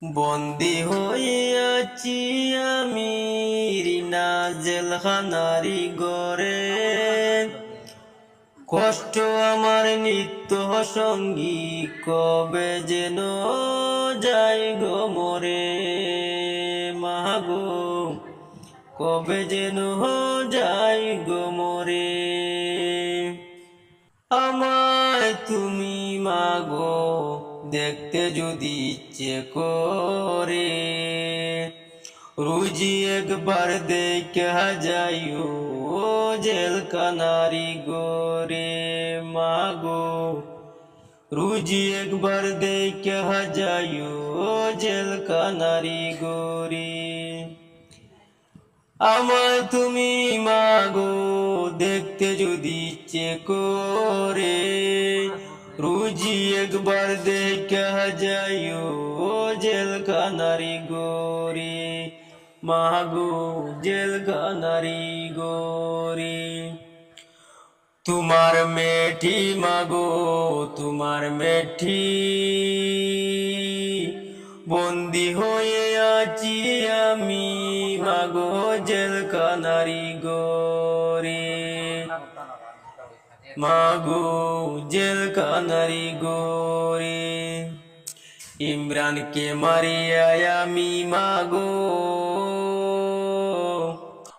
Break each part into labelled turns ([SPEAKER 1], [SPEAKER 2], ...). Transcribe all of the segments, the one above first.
[SPEAKER 1] বন্দি হইয়াছি আমি রিনা জেলখানারি গরে, কষ্ট আমার নিত্য সঙ্গী, কবে যেন যাই গো মরে। মাগো কবে যেন যাই গো মরে। আমায় তুমি মাগো দেখতে যদি ইচ্ছে করে, রুজি একবার দেখা যাইও জেলখানারি গোরে। মাগো রুজি একবার দেখা যাইও জেলখানারি গোরে। আমায় তুমি মাগো দেখতে যদি ইচ্ছে করে, রুজি একবার দেখা যাইও জেলখানারি গোরে। মাগো জেলখানারি গোরে। তোমার মেঠি মাগো তোমার মেঠি, বন্দি হয়ে আছি আমি মাগো জেলখানারি গোরে। মাগো জেলখানারি গোরে। ইমরানকে মারিয়া আমি মাগো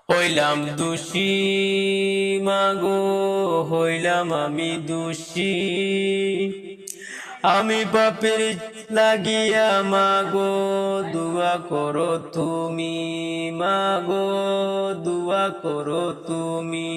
[SPEAKER 1] হইলাম দোষী। মাগো হইলাম আমি দোষী, আমি পাপের লাগিয়া মাগো দুয়া করো তুমি। মাগো দুয়া করো তুমি।